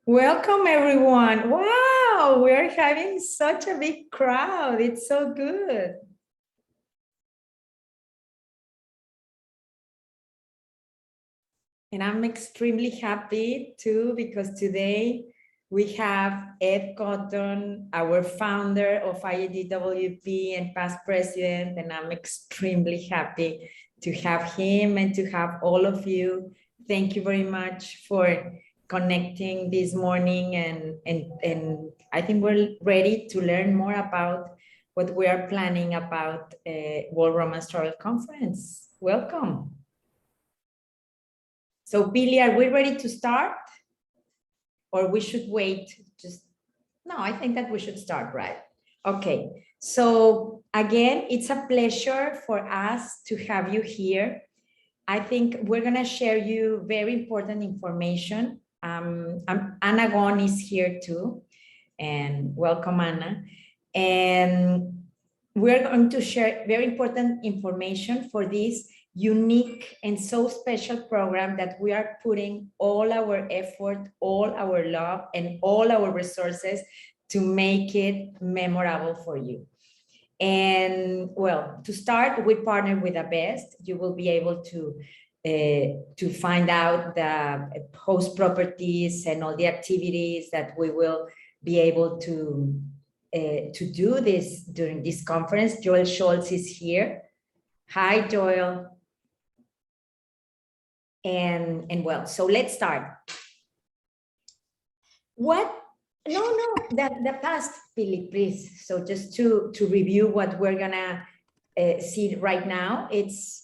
Welcome, everyone. Wow, we're having such a big crowd. It's so good. And I'm extremely happy too, because today we have Ed Cotton, our founder of IEDWP and past president, and I'm extremely happy to have him and to have all of you. Thank you very much for connecting this morning, and I think we're ready to learn more about what we are planning about World Romance Travel Conference. Welcome. So Billy, are we ready to start? Or we should wait? No, I think that we should start, right? Okay, so again, it's a pleasure for us to have you here. I think we're gonna share you very important information. Anna Gon is here too, and welcome, Anna. And we're going to share very important information for this unique and so special program that we are putting all our effort, all our love, and all our resources to make it memorable for you. And well, to start, we partner with the best. You will be able to find out the host properties and all the activities that we will be able to do this during this conference. Joel Schultz is here. Hi, Joel. And well, so let's start. The past, Billy, please. So just to review what we're gonna see right now, it's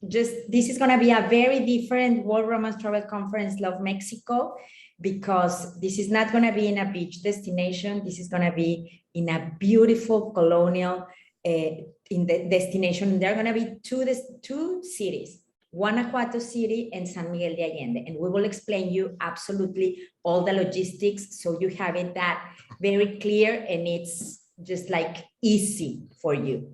just, this is gonna be a very different World Romance Travel Conference Love Mexico, because this is not gonna be in a beach destination. This is gonna be in a beautiful colonial in the destination. There are gonna be two cities, Guanajuato City and San Miguel de Allende. And we will explain you absolutely all the logistics, so you have it that very clear and it's just like easy for you.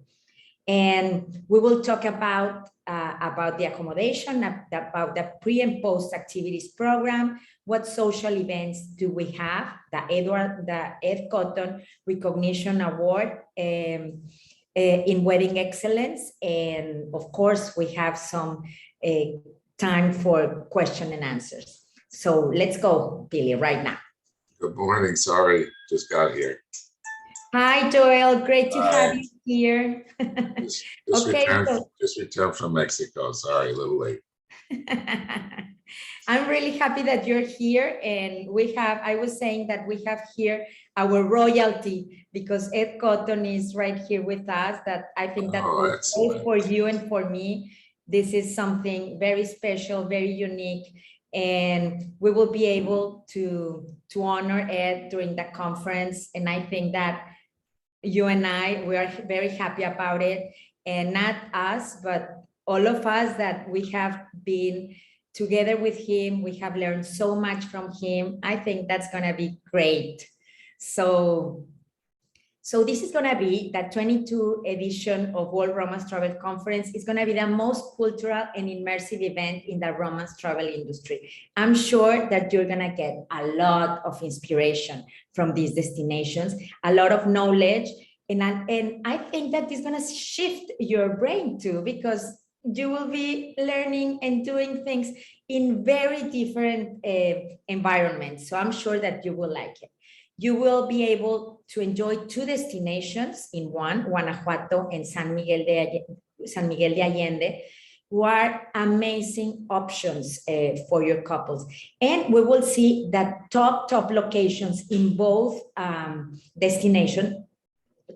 And we will talk about the accommodation, about the pre and post activities program, what social events do we have, the Ed Cotton Recognition Award in Wedding Excellence. And of course, we have some time for question and answers. So let's go, Billy, right now. Good morning. Sorry, just got here. Hi, Joel. Great to have you here. Just returned from Mexico. Sorry, a little late. I'm really happy that you're here. And I was saying that we have here our royalty, because Ed Cotton is right here with us. That I think that both for you and for me, this is something very special, very unique. And we will be able to honor Ed during the conference. And I think that you and we are very happy about it. And not us, but all of us that we have been together with him. We have learned so much from him. I think that's gonna be great. So this is gonna be the 22 edition of World Romance Travel Conference. It's gonna be the most cultural and immersive event in the romance travel industry. I'm sure that you're gonna get a lot of inspiration from these destinations, a lot of knowledge, and I think that is gonna shift your brain too, because you will be learning and doing things in very different environments. So I'm sure that you will like it. You will be able to enjoy two destinations in one, Guanajuato and San Miguel de Allende, who are amazing options for your couples. And we will see the top locations in both destinations,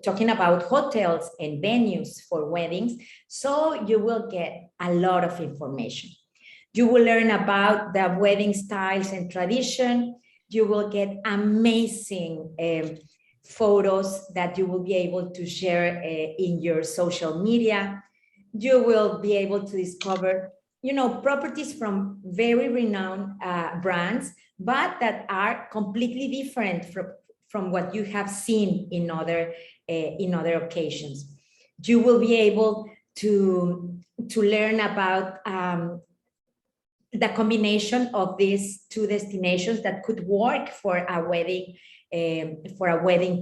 talking about hotels and venues for weddings. So you will get a lot of information. You will learn about the wedding styles and tradition. You will get amazing photos that you will be able to share in your social media. You will be able to discover, properties from very renowned brands, but that are completely different from what you have seen in other occasions. You will be able to learn about the combination of these two destinations that could work for a wedding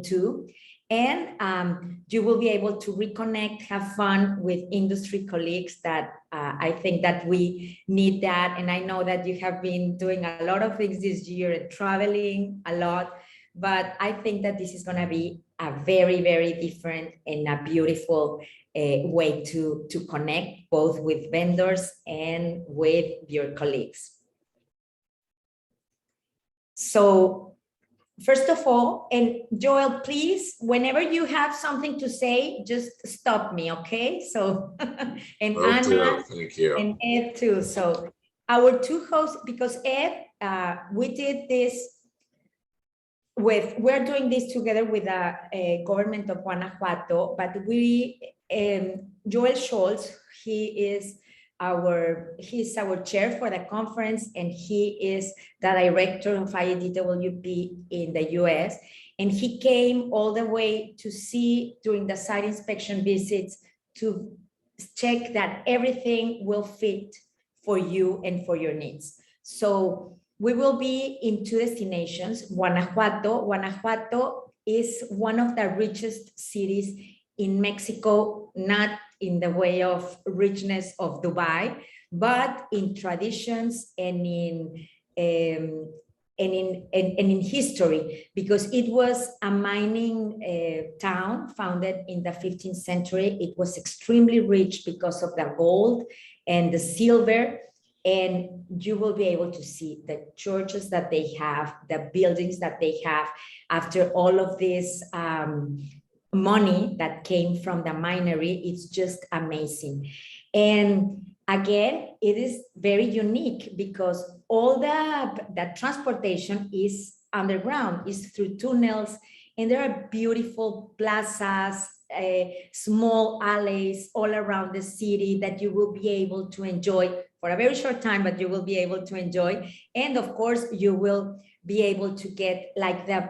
too. And you will be able to reconnect, have fun with industry colleagues that I think that we need that. And I know that you have been doing a lot of things this year and traveling a lot, but I think that this is going to be a very, very different and a beautiful way to connect both with vendors and with your colleagues. So first of all, and Joel, please, whenever you have something to say, just stop me, okay? So, and Anna, thank you. And Ed too. So our two hosts, because Ed, we did this we're doing this together with the government of Guanajuato, but Joel Scholz, he's our chair for the conference, and he is the director of IADWP in the US. And he came all the way to see during the site inspection visits to check that everything will fit for you and for your needs. So we will be in two destinations, Guanajuato. Guanajuato is one of the richest cities in Mexico, not in the way of richness of Dubai, but in traditions and in history, because it was a mining town founded in the 15th century. It was extremely rich because of the gold and the silver. And you will be able to see the churches that they have, the buildings that they have after all of this money that came from the minery. It's just amazing. And again, it is very unique because all the transportation is underground, is through tunnels, and there are beautiful plazas, small alleys all around the city that you will be able to enjoy for a very short time, but you will be able to enjoy. And of course, you will be able to get like a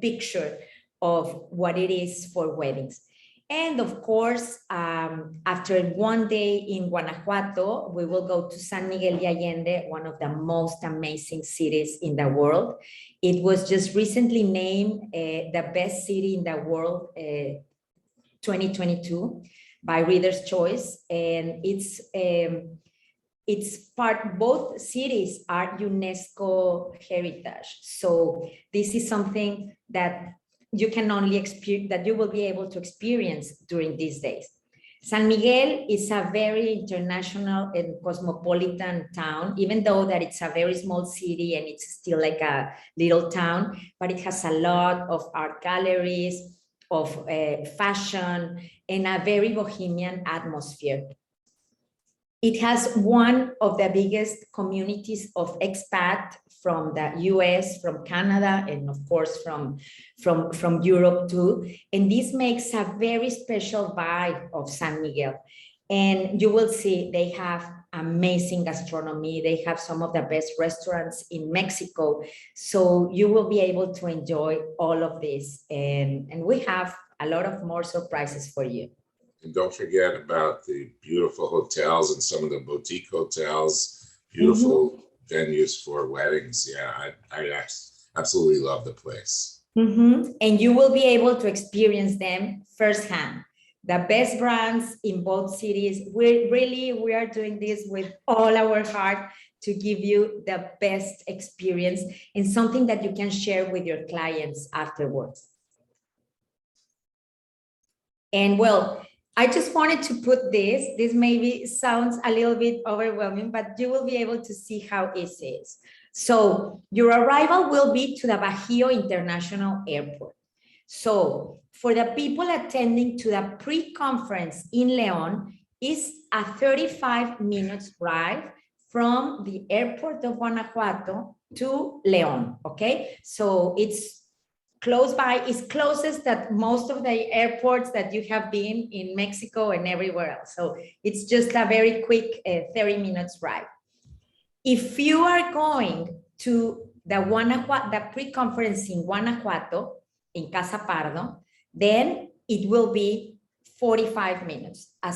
picture of what it is for weddings. And of course, after one day in Guanajuato, we will go to San Miguel de Allende, one of the most amazing cities in the world. It was just recently named the best city in the world 2022 by Reader's Choice. And it's part, both cities are UNESCO heritage. So this is something that you can only experience, that you will be able to experience during these days. San Miguel is a very international and cosmopolitan town, even though that it's a very small city and it's still like a little town, but it has a lot of art galleries, of fashion, and a very bohemian atmosphere. It has one of the biggest communities of expat from the US, from Canada, and of course from Europe too. And this makes a very special vibe of San Miguel. And you will see they have amazing gastronomy. They have some of the best restaurants in Mexico. So you will be able to enjoy all of this. And we have a lot of more surprises for you. And don't forget about the beautiful hotels and some of the boutique hotels, beautiful venues for weddings. Yeah, I absolutely love the place. And you will be able to experience them firsthand. The best brands in both cities. We are doing this with all our heart to give you the best experience and something that you can share with your clients afterwards. And well, I just wanted to put this maybe sounds a little bit overwhelming, but you will be able to see how easy it is. So your arrival will be to the Bajío International Airport. So for the people attending to the pre-conference in León, is a 35 minutes drive from the airport of Guanajuato to León, okay? So it's close by, is closest that most of the airports that you have been in Mexico and everywhere else. So it's just a very quick 30 minutes ride. If you are going to the pre-conference in Guanajuato, in Casa Pardo, then it will be 45 minutes, a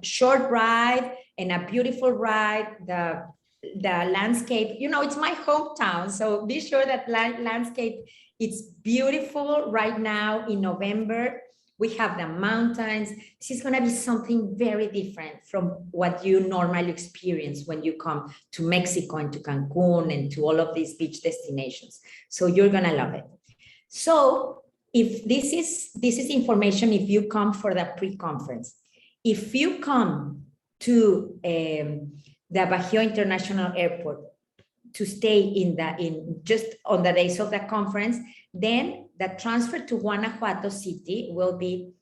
short ride, and a beautiful ride. The landscape, you know, it's my hometown, so be sure that landscape, it's beautiful right now in November. We have the mountains. This is going to be something very different from what you normally experience when you come to Mexico and to Cancun and to all of these beach destinations. So you're going to love it. So if this is information, if you come for the pre-conference, if you come to the Bajío International Airport to stay just on the days of the conference, then the transfer to Guanajuato City will be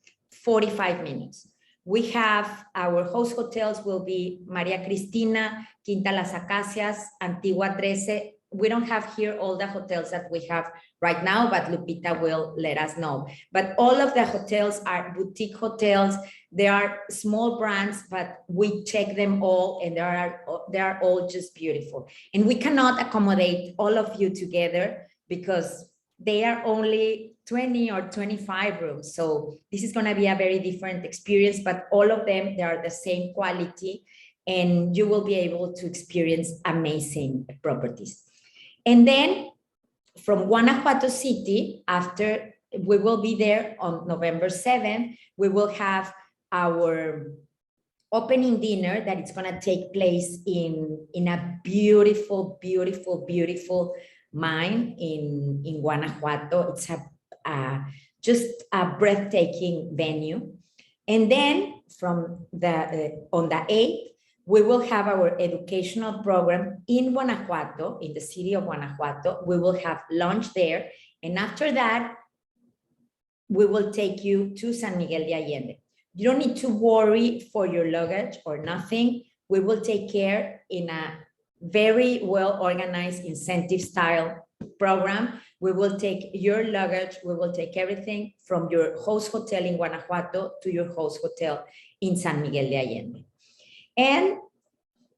45 minutes. We have our host hotels will be Maria Cristina, Quinta Las Acacias, Antigua 13. We don't have here all the hotels that we have right now, but Lupita will let us know. But all of the hotels are boutique hotels. They are small brands, but we check them all, and they are all just beautiful. And we cannot accommodate all of you together because they are only 20 or 25 rooms. So this is going to be a very different experience, but all of them, they are the same quality, and you will be able to experience amazing properties. And then from Guanajuato City, after we will be there on November 7th, we will have our opening dinner that it's going to take place in a beautiful, beautiful, beautiful mine in Guanajuato. It's just a breathtaking venue. And then from on the 8th, we will have our educational program in Guanajuato, in the city of Guanajuato. We will have lunch there. And after that, we will take you to San Miguel de Allende. You don't need to worry for your luggage or nothing. We will take care in a very well-organized incentive style program. We will take your luggage. We will take everything from your host hotel in Guanajuato to your host hotel in San Miguel de Allende. And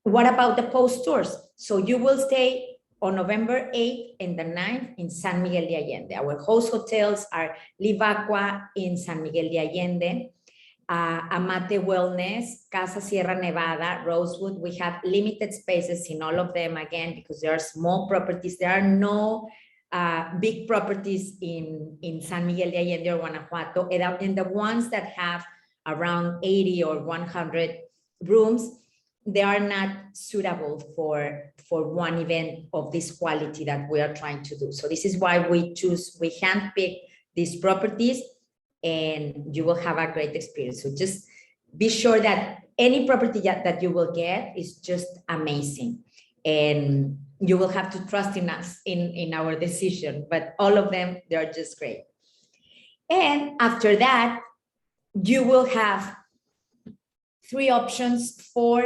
what about the post tours? So you will stay on November 8th and the 9th in San Miguel de Allende. Our host hotels are Livacqua in San Miguel de Allende, Amate Wellness, Casa Sierra Nevada, Rosewood. We have limited spaces in all of them, again, because there are small properties. There are no big properties in San Miguel de Allende or Guanajuato. And the ones that have around 80 or 100 rooms, they are not suitable for one event of this quality that we are trying to do. So this is why we handpick these properties, and you will have a great experience. So just be sure that any property that you will get is just amazing, and you will have to trust in us in our decision, but all of them, they're just great. And after that, you will have 3 options for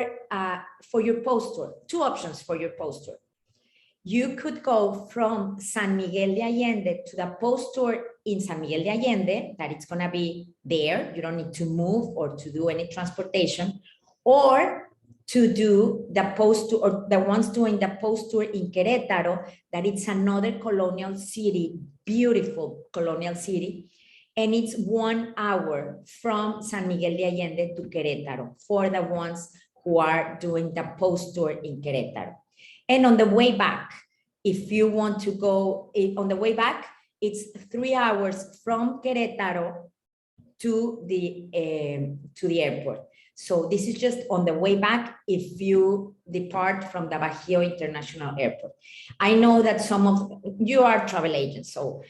your post tour, 2 options for your post tour. You could go from San Miguel de Allende to the post tour in San Miguel de Allende, that it's going to be there. You don't need to move or to do any transportation, or to do the post tour, or the ones doing the post tour in Querétaro, that it's another colonial city, beautiful colonial city. And it's 1 hour from San Miguel de Allende to Querétaro for the ones who are doing the post tour in Querétaro. And on the way back, if you want to go on the way back, it's 3 hours from Querétaro to the airport. So this is just on the way back if you depart from the Bajío International Airport. I know that some of you are travel agents, so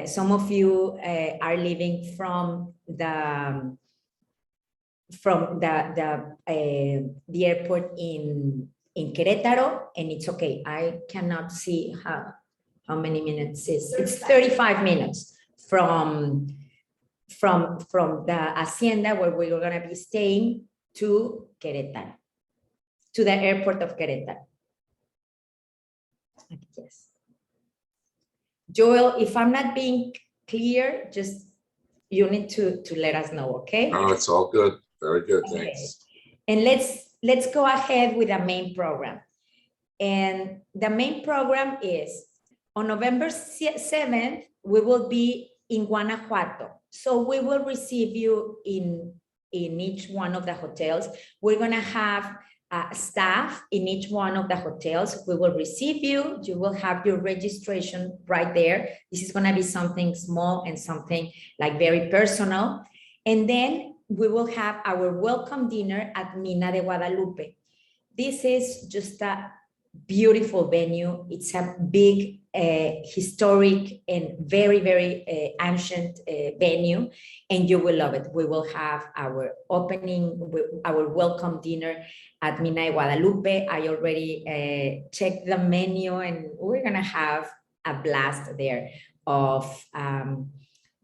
some of you are leaving from the airport in Querétaro, and it's okay. I cannot see how many minutes it's 35 minutes from the hacienda where we're going to be staying to Querétaro, to the airport of Querétaro. Yes. Joel, if I'm not being clear, just you need to let us know, okay? Oh, it's all good. Very good, thanks. Okay. And let's go ahead with the main program. And the main program is on November 7th, we will be in Guanajuato. So we will receive you in each one of the hotels. We're going to have staff in each one of the hotels. We will receive you. You will have your registration right there. This is going to be something small and something like very personal. And then we will have our welcome dinner at Mina de Guadalupe. This is just a beautiful venue. It's a big, historic and very, very ancient venue, and you will love it. We will have our opening, our welcome dinner at Mina de Guadalupe. I already checked the menu, and we're gonna have a blast there of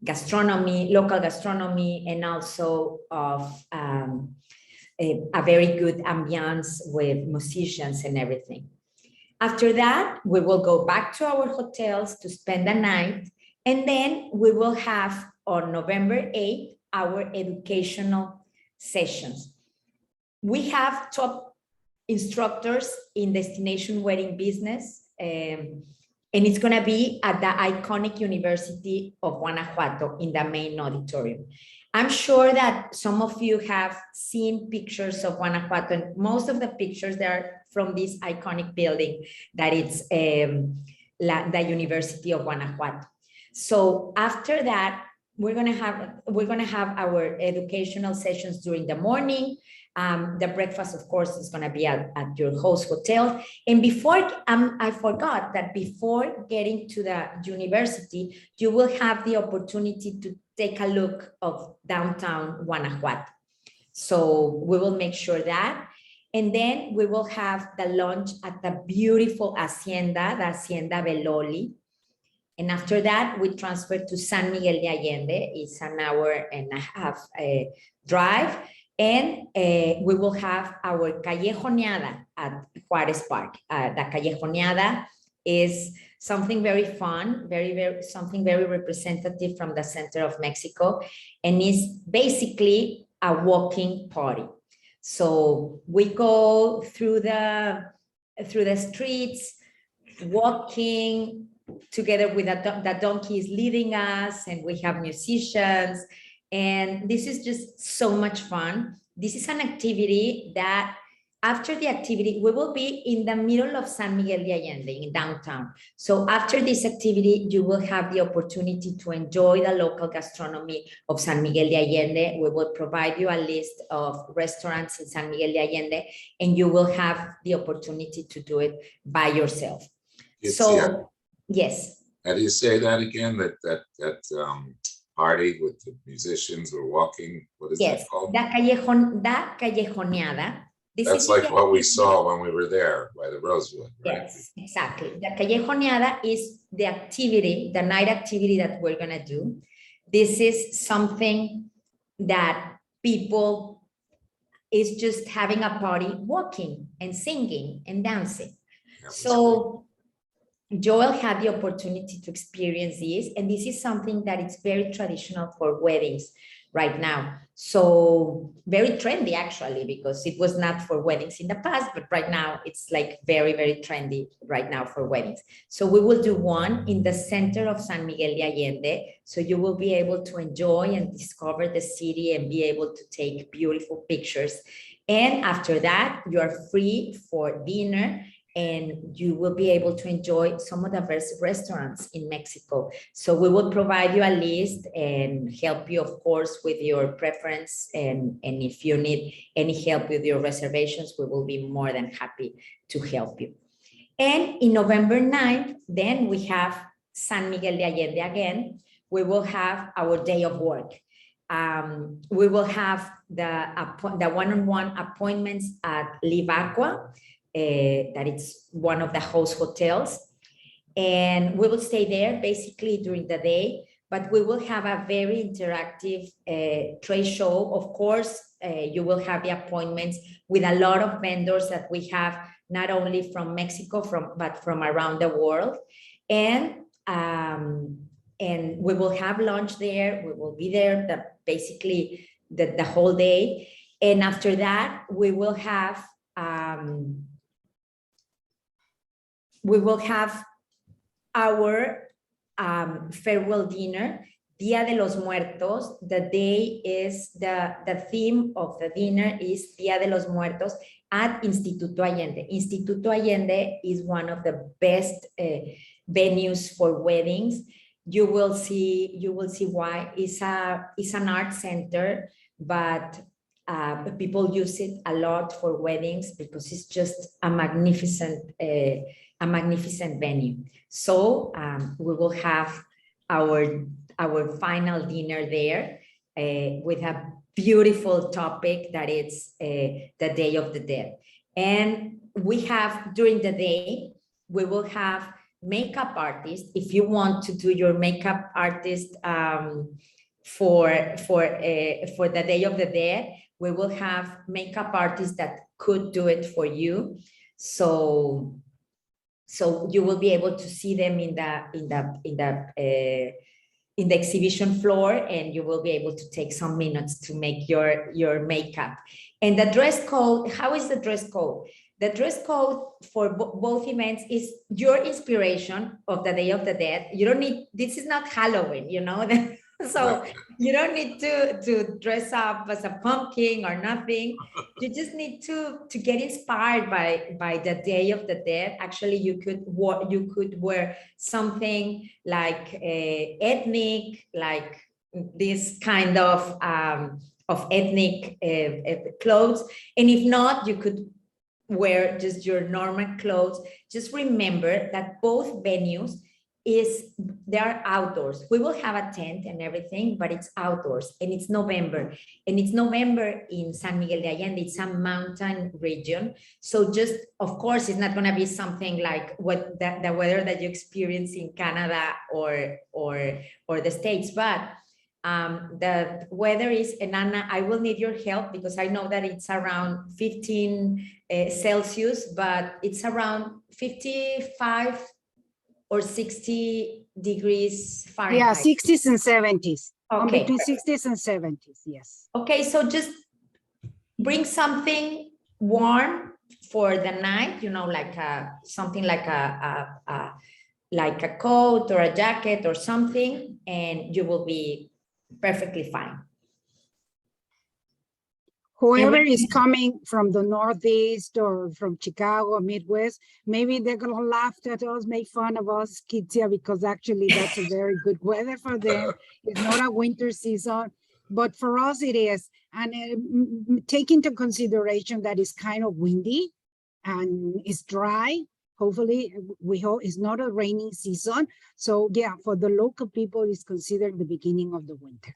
gastronomy, local gastronomy, and also of a very good ambiance with musicians and everything. After that, we will go back to our hotels to spend the night, and then we will have on November 8th, our educational sessions. We have top instructors in destination wedding business, and it's gonna be at the iconic University of Guanajuato in the main auditorium. I'm sure that some of you have seen pictures of Guanajuato, and most of the pictures that are from this iconic building that it's the University of Guanajuato. So after that, we're gonna have our educational sessions during the morning. The breakfast, of course, is gonna be at your host hotel. And before, I forgot that before getting to the university, you will have the opportunity to take a look of downtown Guanajuato. So we will make sure that. And then we will have the lunch at the beautiful Hacienda, the Hacienda Beloli. And after that, we transfer to San Miguel de Allende. It's an hour and a half drive. And we will have our callejoneada at Juarez Park. The callejoneada is something very fun, something very representative from the center of Mexico, and is basically a walking party. So we go through the streets, walking together with the donkeys leading us, and we have musicians, and this is just so much fun. This is an activity that after the activity, we will be in the middle of San Miguel de Allende in downtown. So after this activity, you will have the opportunity to enjoy the local gastronomy of San Miguel de Allende. We will provide you a list of restaurants in San Miguel de Allende, and you will have the opportunity to do it by yourself. Yes. How do you say that again? That party with the musicians were walking. What is that called? The callejoneada. That's like what we saw when we were there by the Rosewood, right? Yes, exactly. The callejoneada is the activity, the night activity that we're gonna do. This is something that people is just having a party, walking and singing and dancing. So Joel had the opportunity to experience this, and this is something that is very traditional for weddings right now. So very trendy actually, because it was not for weddings in the past, but right now it's like very, very trendy right now for weddings. So we will do one in the center of San Miguel de Allende. So you will be able to enjoy and discover the city and be able to take beautiful pictures. And after that, you are free for dinner, and you will be able to enjoy some of the best restaurants in Mexico. So we will provide you a list and help you, of course, with your preference. And if you need any help with your reservations, we will be more than happy to help you. And in November 9th, then we have San Miguel de Allende again. We will have our day of work. We will have the one-on-one appointments at Live Aqua, that it's one of the host hotels, and we will stay there basically during the day, but we will have a very interactive trade show. Of course, you will have the appointments with a lot of vendors that we have, not only from Mexico, but from around the world. And we will have lunch there. We will be there basically the whole day. And after that, we will have our farewell dinner Dia de los Muertos. The day is, the theme of the dinner is Dia de los Muertos at Instituto Allende. Instituto Allende is one of the best venues for weddings. You will see why. It's an art center, but people use it a lot for weddings because it's just a magnificent venue. So we will have our final dinner there with a beautiful topic that is the Day of the Dead. And we have, during the day, we will have makeup artists. If you want to do your makeup artist for the Day of the Dead, we will have makeup artists that could do it for you. So you will be able to see them in the exhibition floor, and you will be able to take some minutes to make your makeup. And the dress code, how is the dress code? The dress code for both events is your inspiration of the Day of the Dead. You don't need, this is not Halloween, you know, so you don't need to dress up as a pumpkin or nothing. You just need to get inspired by the Day of the Dead. Actually, you could wear something like ethnic, like this kind of ethnic clothes. And if not, you could wear just your normal clothes. Just remember that both venues they are outdoors. We will have a tent and everything, but it's outdoors, and it's November. And it's November in San Miguel de Allende. It's a mountain region. So just, of course, it's not going to be something like what the weather that you experience in Canada or the States, but the weather is, and Anna, I will need your help because I know that it's around 15 Celsius, but it's around 55 or 60 degrees Fahrenheit. Yeah, 60s and 70s. Okay. Between 60s and 70s, yes. Okay, so just bring something warm for the night, you know, like something like a coat or a jacket or something, and you will be perfectly fine. Whoever is coming from the Northeast or from Chicago, Midwest, maybe they're going to laugh at us, make fun of us kids here, because actually that's a very good weather for them. It's not a winter season, but for us it is. And take into consideration that it's kind of windy and it's dry. Hopefully, we hope it's not a rainy season. So yeah, for the local people, it's considered the beginning of the winter.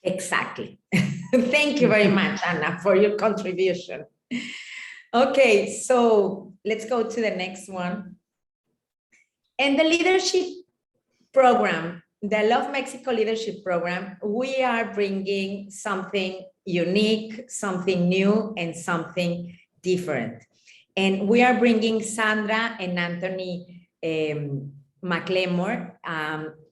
Exactly. Thank you very much, Anna, for your contribution. Okay, so let's go to the next one. And the leadership program, the Love Mexico Leadership Program, we are bringing something unique, something new, and something different. And we are bringing Sandra and Anthony McLemore.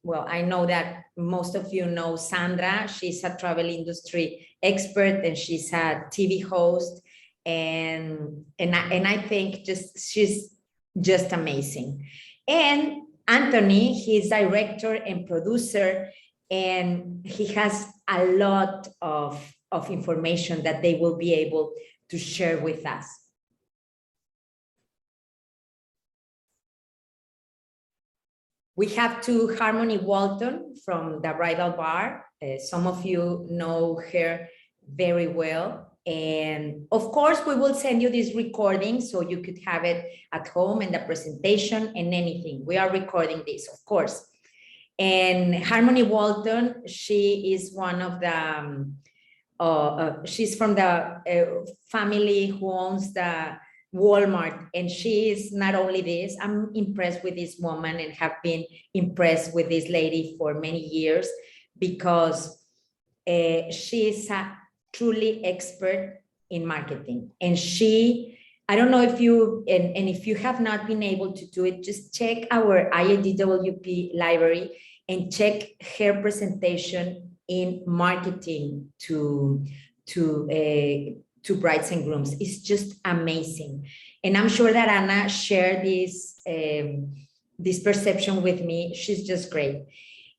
Well, I know that most of you know Sandra. She's a travel industry expert and she's a TV host. And I think she's just amazing. And Anthony, he's director and producer, and he has a lot of information that they will be able to share with us. We have to Harmony Walton from the Bridal Bar. Some of you know her very well. And of course, we will send you this recording so you could have it at home and the presentation and anything. We are recording this, of course. And Harmony Walton, she is one of the, she's from the family who owns the Walmart, and she is not only this. I'm impressed with this woman and have been impressed with this lady for many years because she is a truly expert in marketing. And she, I don't know if you, and if you have not been able to do it, just check our IADWP library and check her presentation in marketing to brides and grooms. It's just amazing. And I'm sure that Anna shared this perception with me. She's just great.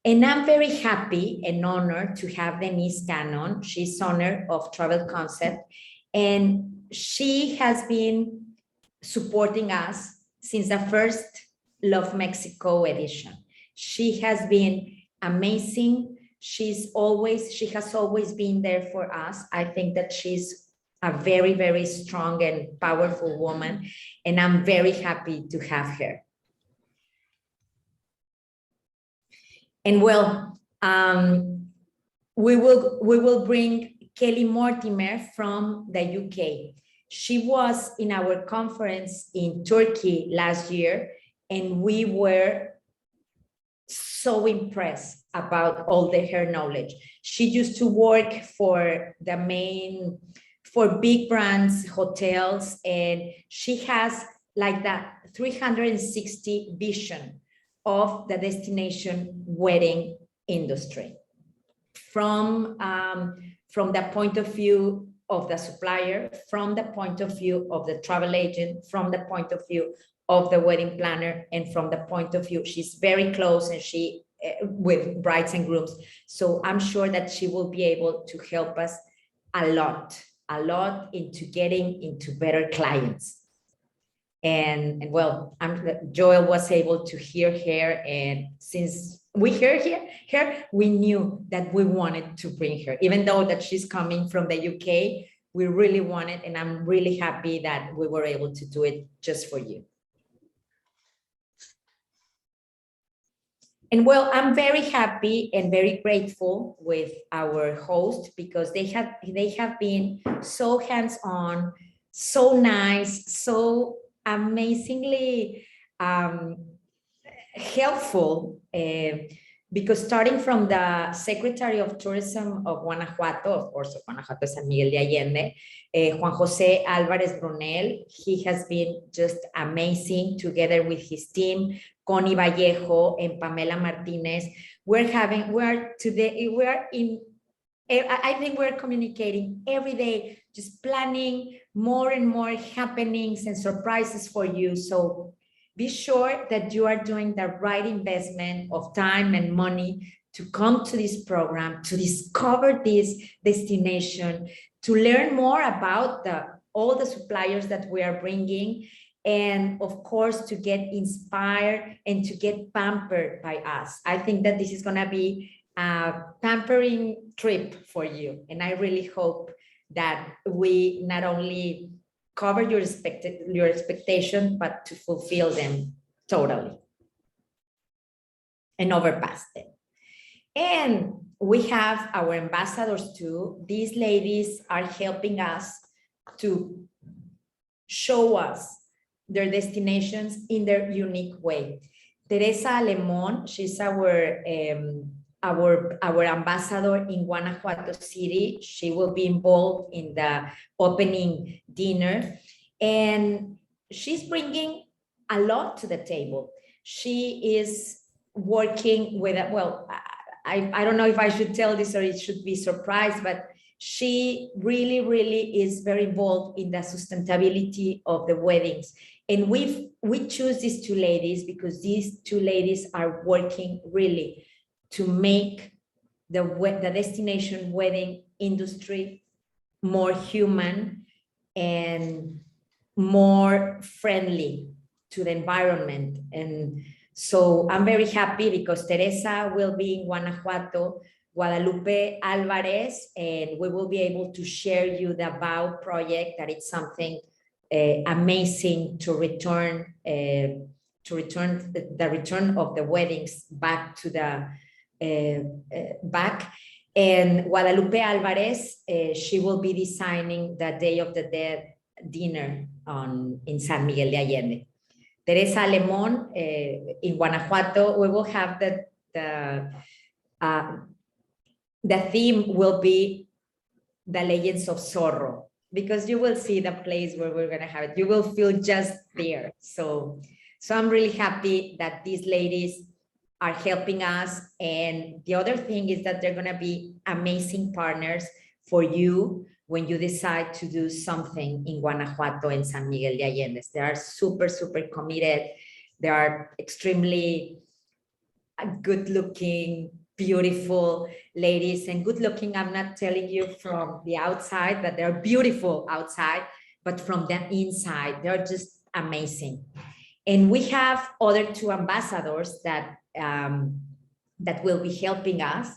And I'm very happy and honored to have Denise Cannon. She's owner of Travel Concept, and she has been supporting us since the first Love Mexico edition. She has been amazing. She has always been there for us. I think that she's a very, very strong and powerful woman, and I'm very happy to have her. And well, we will bring Kelly Mortimer from the UK. She was in our conference in Turkey last year, and we were so impressed about all her knowledge. She used to work for big brands, hotels, and she has like that 360 vision of the destination wedding industry. From the point of view of the supplier, from the point of view of the travel agent, from the point of view of the wedding planner, and from the point of view, she's very close and she with brides and grooms. So I'm sure that she will be able to help us a lot into getting into better clients. And well, Joel was able to hear her, and since we heard her, we knew that we wanted to bring her, even though that she's coming from the UK. We really wanted, and I'm really happy that we were able to do it just for you. And well, I'm very happy and very grateful with our host, because they have been so hands-on, so nice, so amazingly helpful, because starting from the Secretary of Tourism of Guanajuato, of course, of Guanajuato, San Miguel de Allende, Juan Jose Alvarez Brunel, he has been just amazing together with his team, Connie Vallejo and Pamela Martinez. I think we're communicating every day, just planning more and more happenings and surprises for you. So be sure that you are doing the right investment of time and money to come to this program, to discover this destination, to learn more about all the suppliers that we are bringing, and of course, to get inspired and to get pampered by us. I think that this is going to be a pampering trip for you. And I really hope that we not only cover your expectation, but to fulfill them totally and overpass them. And we have our ambassadors too. These ladies are helping us to show us their destinations in their unique way. Teresa Alemón, she's our ambassador in Guanajuato City. She will be involved in the opening dinner, and she's bringing a lot to the table. She is working with, well, I don't know if I should tell this or it should be surprised, but she really is very involved in the sustainability of the weddings. And we choose these two ladies because these two ladies are working really to make the destination wedding industry more human and more friendly to the environment. And so I'm very happy because Teresa will be in Guanajuato, Guadalupe Alvarez, and we will be able to share you the BOW project, that it's something amazing to return the return of the weddings back to the back. And Guadalupe Alvarez, she will be designing the Day of the Dead dinner in San Miguel de Allende. Teresa Alemón, in Guanajuato, we will have the theme will be the Legends of Zorro, because you will see the place where we're going to have it. You will feel just there. So I'm really happy that these ladies are helping us. And the other thing is that they're going to be amazing partners for you when you decide to do something in Guanajuato and San Miguel de Allende. They are super committed. They are extremely good looking, beautiful ladies. And good looking, I'm not telling you from the outside that they're beautiful outside, but from the inside, they're just amazing. And we have other two ambassadors that that will be helping us.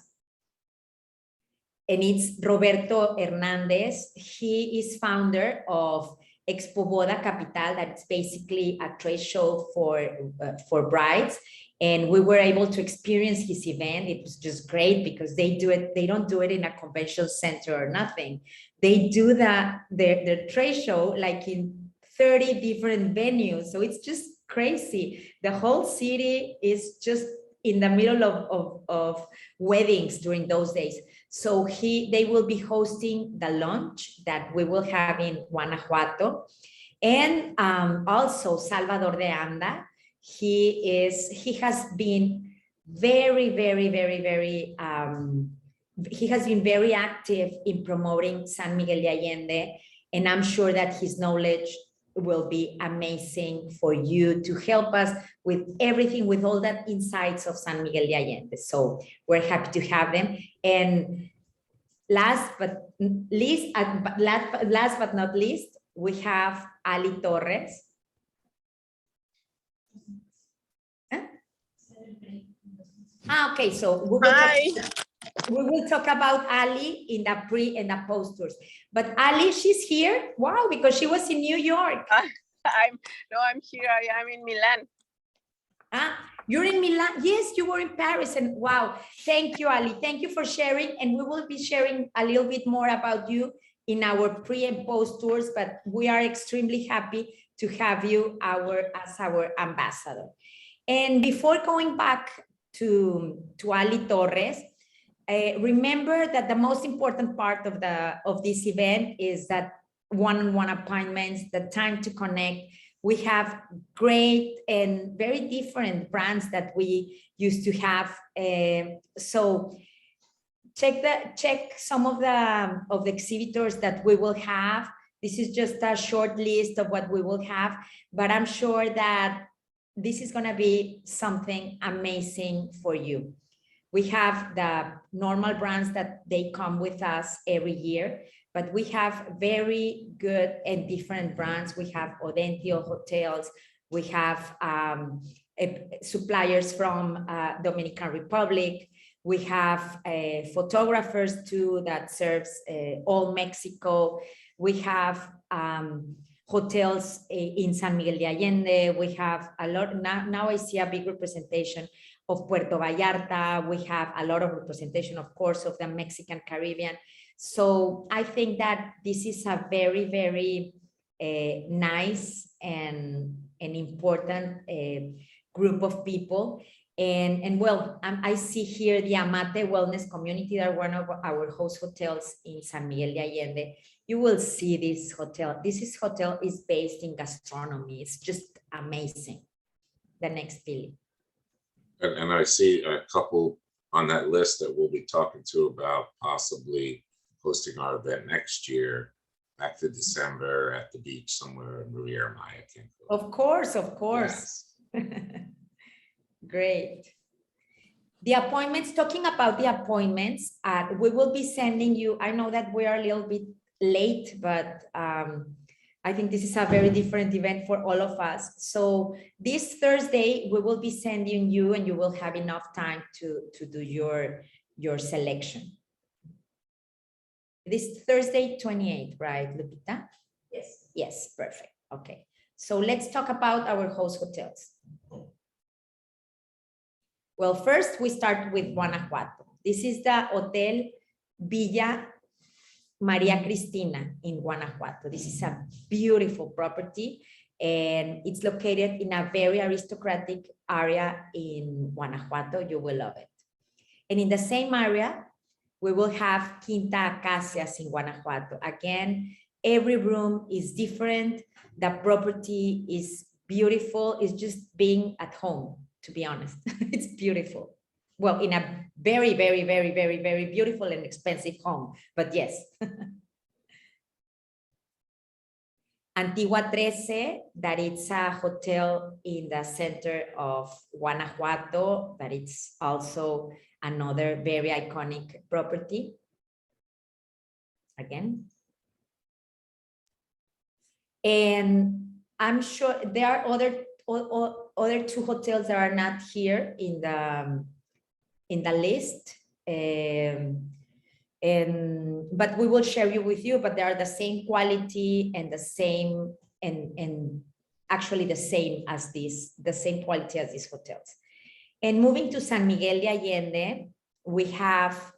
And it's Roberto Hernandez. He is founder of Expo Boda Capital. That's basically a trade show for brides. And we were able to experience his event. It was just great because they do it. They don't do it in a convention center or nothing. They do their trade show like in 30 different venues. So it's just crazy. The whole city is just in the middle of weddings during those days. So they will be hosting the launch that we will have in Guanajuato. And also Salvador de Anda. He has been very active in promoting San Miguel de Allende. And I'm sure that his knowledge will be amazing for you to help us with everything, with all that insights of San Miguel de Allende. So we're happy to have them. And last but not least, we have Ali Torres. Huh? Okay, so we will talk about Ali in the pre and the post tours. But Ali, she's here. Wow, because she was in New York. I'm here. I'm in Milan. You're in Milan. Yes, you were in Paris. And wow, thank you, Ali. Thank you for sharing. And we will be sharing a little bit more about you in our pre and post tours. But we are extremely happy to have you as our ambassador. And before going back to Ali Torres, remember that the most important part of this event is that one-on-one appointments, the time to connect. We have great and very different brands that we used to have. So check some of the exhibitors that we will have. This is just a short list of what we will have, but I'm sure that this is going to be something amazing for you. We have the normal brands that they come with us every year, but we have very good and different brands. We have Odencio hotels. We have suppliers from Dominican Republic. We have photographers too that serves all Mexico. We have hotels in San Miguel de Allende. We have a lot. Now I see a big representation of Puerto Vallarta. We have a lot of representation, of course, of the Mexican Caribbean. So I think that this is a very nice and an important group of people. And well, I see here the Amate Wellness Community. They're one of our host hotels in San Miguel de Allende. You will see this hotel. This hotel is based in gastronomy. It's just amazing. The next Billy. And I see a couple on that list that we'll be talking to about possibly hosting our event next year, back to December at the beach somewhere in Riviera Maya. Of course. Yes. Great. The appointments, talking about the appointments, we will be sending you, I know that we are a little bit late, but I think this is a very different event for all of us. So this Thursday, we will be sending you and you will have enough time to do your selection. This Thursday, 28th, right, Lupita? Yes. Yes, perfect. Okay. So let's talk about our host hotels. Well, first we start with Guanajuato. This is the Hotel Villa Maria Cristina in Guanajuato. This is a beautiful property and it's located in a very aristocratic area in Guanajuato. You will love it. And in the same area, we will have Quinta Acacias in Guanajuato. Again, every room is different. The property is beautiful. It's just being at home, to be honest. It's beautiful. Well, in a very beautiful and expensive home, but yes. Antigua 13, that it's a hotel in the center of Guanajuato, that it's also another very iconic property. Again. And I'm sure there are other two hotels that are not here in the list. But we will share you with you, but they are the same quality and the same, and actually the same as this, the same quality as these hotels. And moving to San Miguel de Allende, we have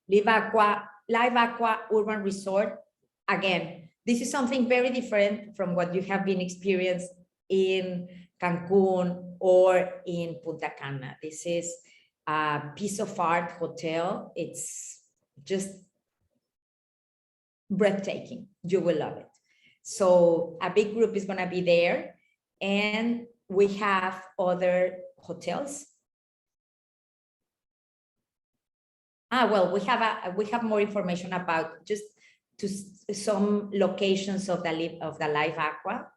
Live Aqua Urban Resort. Again, this is something very different from what you have been experienced in Cancun or in Punta Cana. This is a piece of art hotel. It's just breathtaking. You will love it. So a big group is going to be there, and we have other hotels. Well, we have more information about just some locations of the Live Aqua.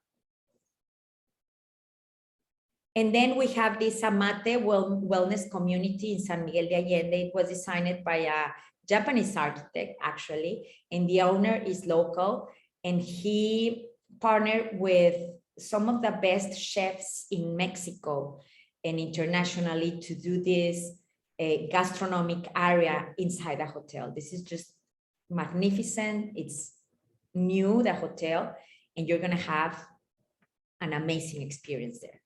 And then we have this Amate wellness community in San Miguel de Allende. It was designed by a Japanese architect, actually, and the owner is local, and he partnered with some of the best chefs in Mexico and internationally to do this gastronomic area inside the hotel. This is just magnificent. It's new, the hotel, and you're going to have an amazing experience there.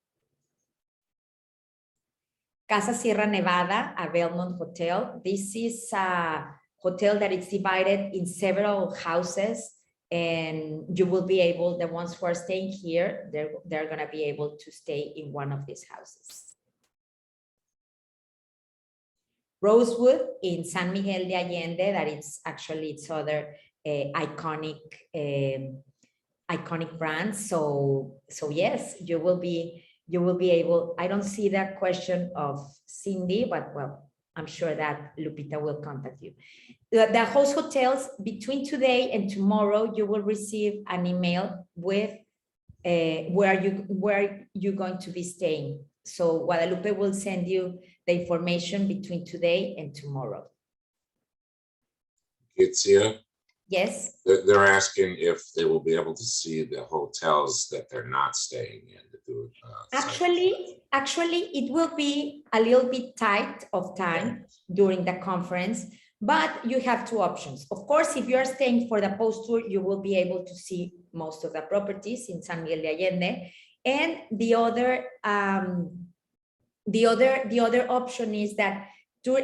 Casa Sierra Nevada, a Belmont hotel. This is a hotel that is divided in several houses, and you will be able, the ones who are staying here, they're going to be able to stay in one of these houses. Rosewood in San Miguel de Allende, that it's actually its other iconic brand. So yes, you will be able. I don't see that question of Cindy, but well, I'm sure that Lupita will contact you. The host hotels, between today and tomorrow, you will receive an email with where you're going to be staying. So Guadalupe will send you the information between today and tomorrow. Itzia, Yes. they're asking if they will be able to see the hotels that they're not staying in to do Actually, it will be a little bit tight of time during the conference, but you have two options. Of course, if you are staying for the post tour, you will be able to see most of the properties in San Miguel de Allende. And the other option is that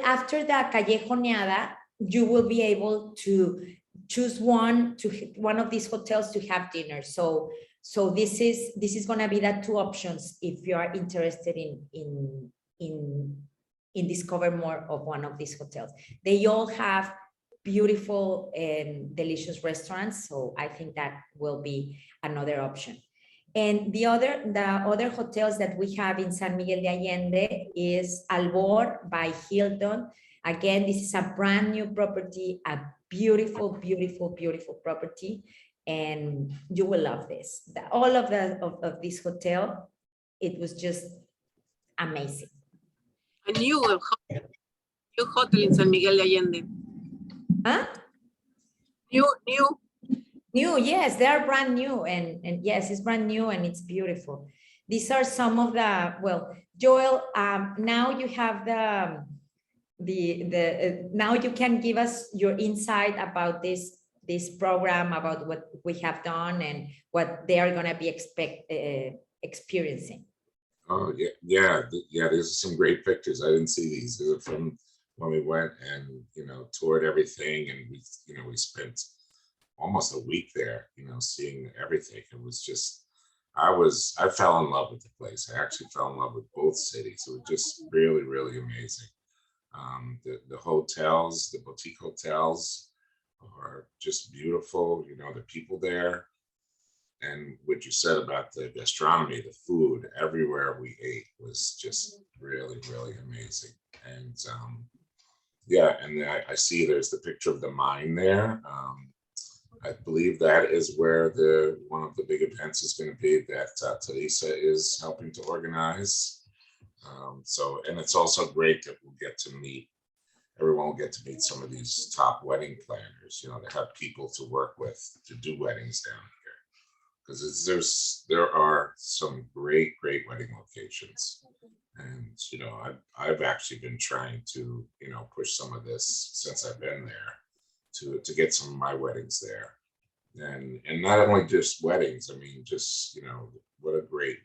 after the Callejoneada, you will be able to choose one of these hotels to have dinner. So this is going to be the two options if you are interested in discover more of one of these hotels. They all have beautiful and delicious restaurants, so I think that will be another option. And the other hotels that we have in San Miguel de Allende is Albor by Hilton. Again, this is a brand new property, a beautiful, beautiful, beautiful property, and you will love this. All of this hotel, it was just amazing. A new hotel in San Miguel de Allende. Huh? New, yes, they are brand new, and yes, it's brand new and it's beautiful. These are some of the, well, Joel, now you have now you can give us your insight about this program, about what we have done and what they are going to be experiencing. Oh yeah. These are some great pictures. I didn't see these. They were from when we went and toured everything, and we spent almost a week there, seeing everything. It was just, I fell in love with the place. I actually fell in love with both cities. It was just really, really amazing. The hotels, the boutique hotels are just beautiful. The people there, and what you said about the gastronomy, the food everywhere we ate was just really, really amazing. And yeah, and I see there's the picture of the mine there. I believe that is where one of the big events is going to be that Teresa is helping to organize. And it's also great that we'll get to meet, everyone will get to meet some of these top wedding planners, to have people to work with to do weddings down here. Because there are some great wedding locations. And, I've actually been trying to, push some of this since I've been there to get some of my weddings there. And not only just weddings, I mean, just, what a great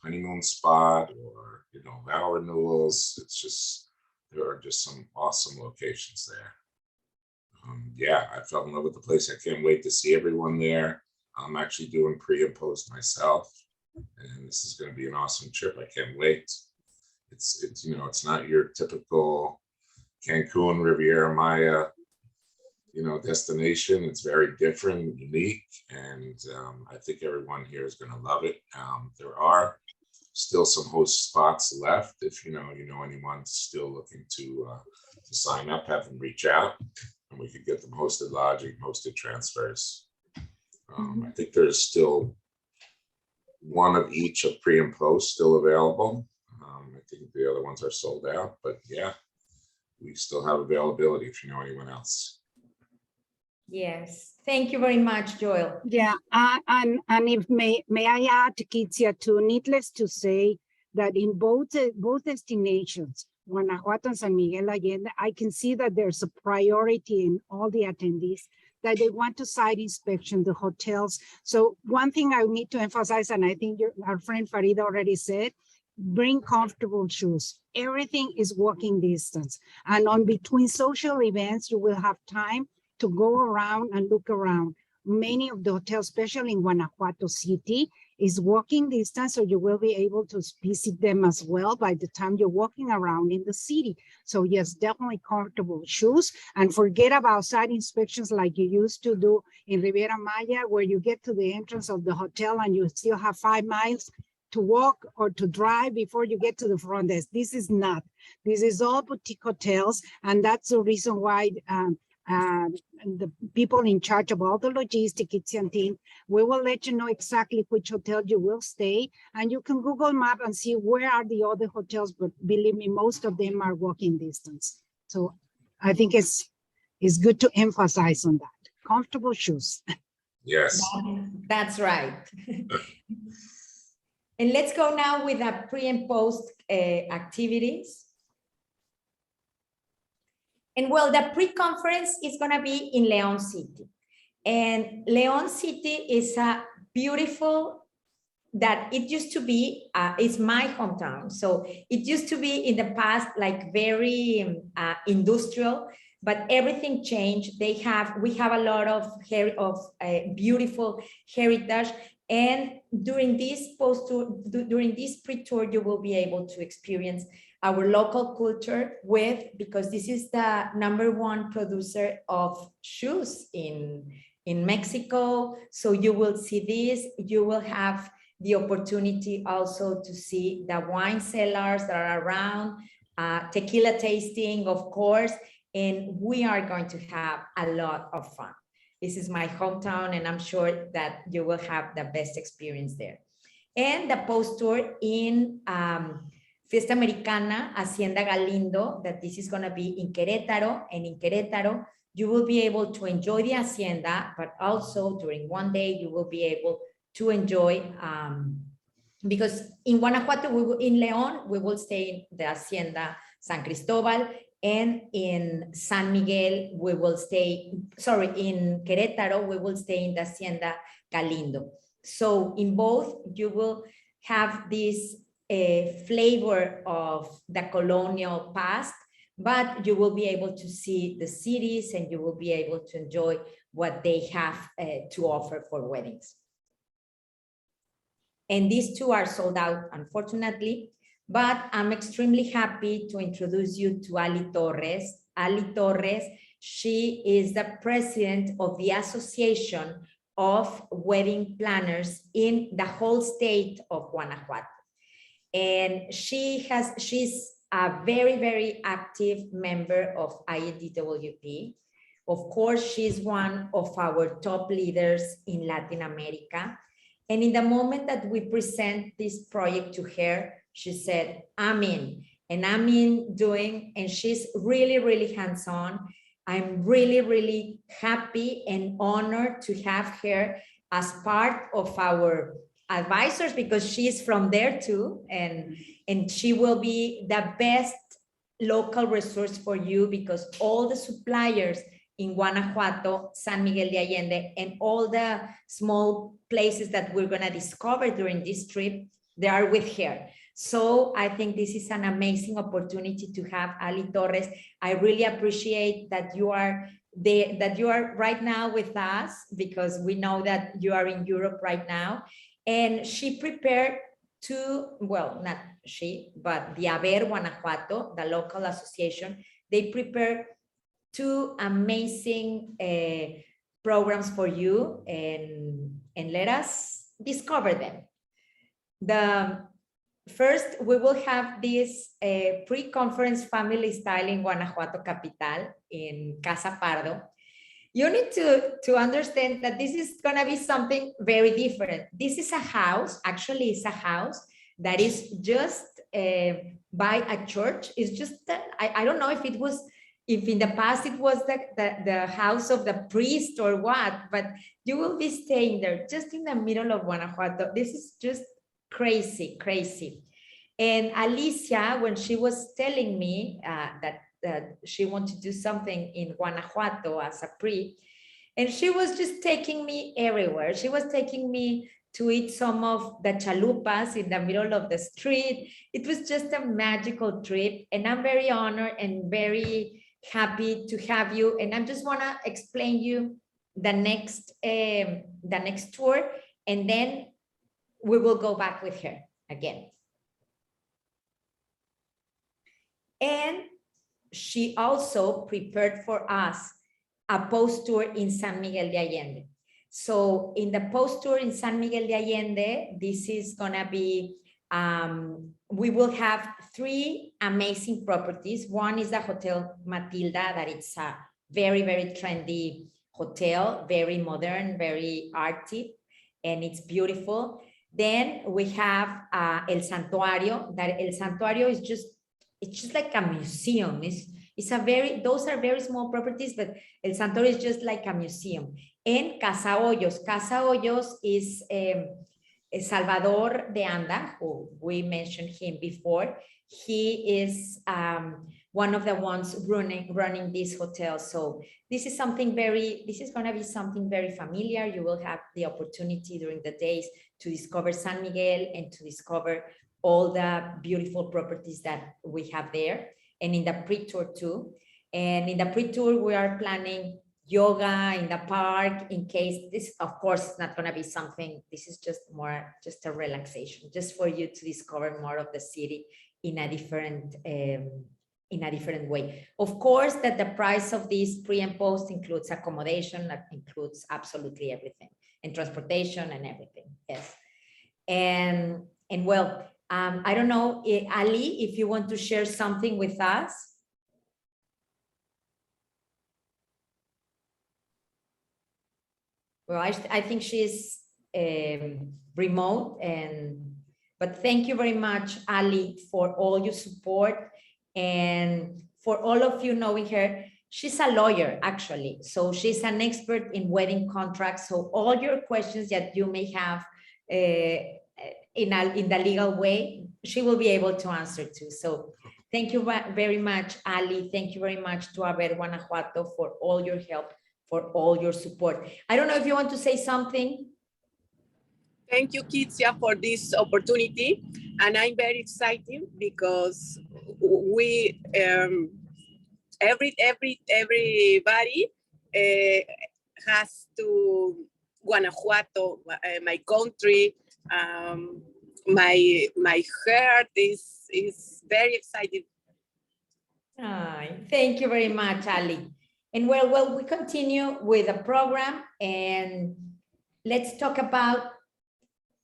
honeymoon spot or, vow renewals. It's just, there are just some awesome locations there. Yeah, I fell in love with the place. I can't wait to see everyone there. I'm actually doing pre and post myself. And this is going to be an awesome trip. I can't wait. It's it's not your typical Cancun, Riviera Maya, destination. It's very different and unique, and I think everyone here is going to love it. There are still some host spots left. If you know anyone still looking to sign up, have them reach out, and we could get them hosted lodging, hosted transfers. I think there's still one of each of pre and post still available. I think the other ones are sold out, but yeah, we still have availability if you know anyone else. Yes, thank you very much, Joel. Yeah, and if may I add, Kitsia, too, needless to say that in both destinations, Guanajuato and San Miguel Allende, I can see that there's a priority in all the attendees that they want to site inspection the hotels. So one thing I need to emphasize, and I think our friend Farida already said, bring comfortable shoes. Everything is walking distance. And on between social events, you will have time to go around and look around. Many of the hotels, especially in Guanajuato City, is walking distance, so you will be able to visit them as well by the time you're walking around in the city. So yes, definitely comfortable shoes, and forget about site inspections like you used to do in Riviera Maya, where you get to the entrance of the hotel and you still have 5 miles to walk or to drive before you get to the front desk. This is not. This is all boutique hotels, and that's the reason why the people in charge of all the logistics and team, we will let you know exactly which hotel you will stay, and you can Google map and see where are the other hotels, but believe me, most of them are walking distance. So I think it's good to emphasize on that. Comfortable shoes. Yes. That's right. And let's go now with the pre and post activities. And well, the pre-conference is going to be in León City. And León City is a beautiful, that it used to be, it's my hometown. So it used to be in the past, like very industrial, but everything changed. We have a lot of beautiful heritage. And during this post-tour, during this pre-tour, you will be able to experience our local culture because this is the #1 producer of shoes in Mexico. So you will see this, you will have the opportunity also to see the wine cellars that are around, tequila tasting, of course, and we are going to have a lot of fun. This is my hometown, and I'm sure that you will have the best experience there. And the post tour in Fiesta Americana, Hacienda Galindo, that this is going to be in Querétaro, and in Querétaro, you will be able to enjoy the Hacienda, but also during one day, you will be able to enjoy, because in Guanajuato, in León, we will stay in the Hacienda San Cristobal, and in San Miguel, we will stay, in Querétaro, we will stay in the Hacienda Galindo. So in both, you will have this flavor of the colonial past, but you will be able to see the cities and you will be able to enjoy what they have to offer for weddings. And these two are sold out, unfortunately, but I'm extremely happy to introduce you to Ali Torres. Ali Torres, she is the president of the Association of Wedding Planners in the whole state of Guanajuato. And she's a very, very active member of INDWP. Of course, she's one of our top leaders in Latin America. And in the moment that we present this project to her, she said, I'm in, and I'm in doing, and she's really, really hands-on. I'm really, really happy and honored to have her as part of our advisors, because she's from there too, and she will be the best local resource for you, because all the suppliers in Guanajuato, San Miguel de Allende, and all the small places that we're going to discover during this trip, they are with her. So I think this is an amazing opportunity to have Ali Torres. I really appreciate that you are there, that you are right now with us, because we know that you are in Europe right now. And she prepared two, well, not she, but the Aber Guanajuato, the local association, they prepared two amazing programs for you, and let us discover them. The first, we will have this pre-conference family style in Guanajuato Capital, in Casa Pardo. You need to understand that this is going to be something very different. This is a house, actually it's a house that is just by a church. It's just, I don't know if it was, if in the past it was the house of the priest or what, but you will be staying there just in the middle of Guanajuato. This is just crazy, crazy. And Alicia, when she was telling me that she wanted to do something in Guanajuato as a pre, and she was just taking me everywhere. She was taking me to eat some of the chalupas in the middle of the street. It was just a magical trip, and I'm very honored and very happy to have you. And I just want to explain you the next tour, and then we will go back with her again. And she also prepared for us a post tour in San Miguel de Allende. So in the post tour in San Miguel de Allende, this is gonna be, we will have three amazing properties. One is the Hotel Matilda, that it's a very, very trendy hotel, very modern, very arty, and it's beautiful. Then we have El Santuario, that El Santuario is just, it's just like a museum. It's a very, those are very small properties, but El Santuario is just like a museum. And Casa Hoyos. Casa Hoyos is Salvador de Anda, who we mentioned him before. He is one of the ones running this hotel. So this is something very, this is going to be something very familiar. You will have the opportunity during the days to discover San Miguel and to discover all the beautiful properties that we have there, and in the pre-tour too. And in the pre-tour, we are planning yoga in the park, in case this, of course, it's not going to be something, this is just more, just a relaxation, just for you to discover more of the city in a different way. Of course, that the price of this pre and post includes accommodation, that includes absolutely everything, and transportation and everything, yes. And well, I don't know, Ali, if you want to share something with us. Well, I think she's remote, but thank you very much, Ali, for all your support, and for all of you knowing her. She's a lawyer, actually, so she's an expert in wedding contracts. So all your questions that you may have in the legal way, she will be able to answer to. So thank you very much, Ali. Thank you very much to Aber Guanajuato for all your help, for all your support. I don't know if you want to say something. Thank you, Kitsia, for this opportunity. And I'm very excited because we, everybody has to Guanajuato, my country. My heart is very excited. Thank you very much, Ali. And well, we continue with the program, and let's talk about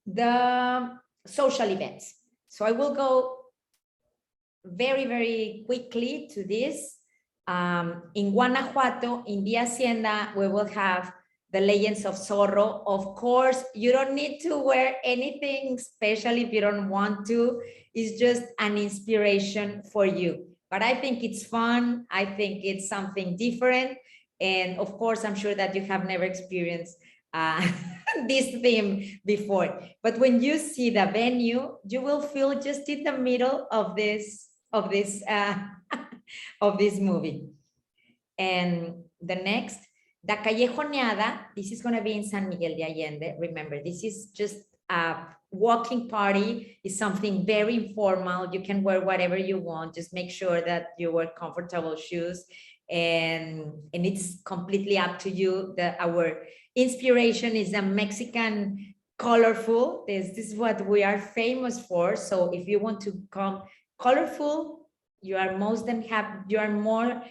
the social events. So I will go very, very quickly to this. In Guanajuato, in the Hacienda, we will have the Legends of Zorro. Of course, you don't need to wear anything special if you don't want to. It's just an inspiration for you. But I think it's fun. I think it's something different. And of course, I'm sure that you have never experienced this theme before. But when you see the venue, you will feel just in the middle of this of this movie. And the next, the Callejoneada, this is going to be in San Miguel de Allende. Remember, this is just a walking party. It's something very informal. You can wear whatever you want. Just make sure that you wear comfortable shoes. And it's completely up to you. Our inspiration is a Mexican colorful. This is what we are famous for. So if you want to come colorful, you are most than happy. You are more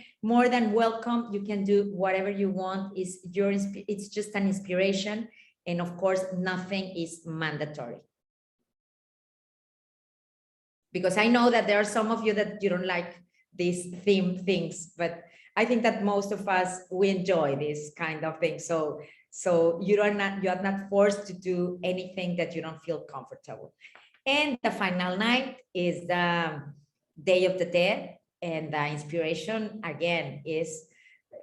than welcome. You can do whatever you want. It's just an inspiration. And of course, nothing is mandatory. Because I know that there are some of you that you don't like these theme things, but I think that most of us, we enjoy this kind of thing. So you are not forced to do anything that you don't feel comfortable. And the final night is the Day of the Dead, and the inspiration again is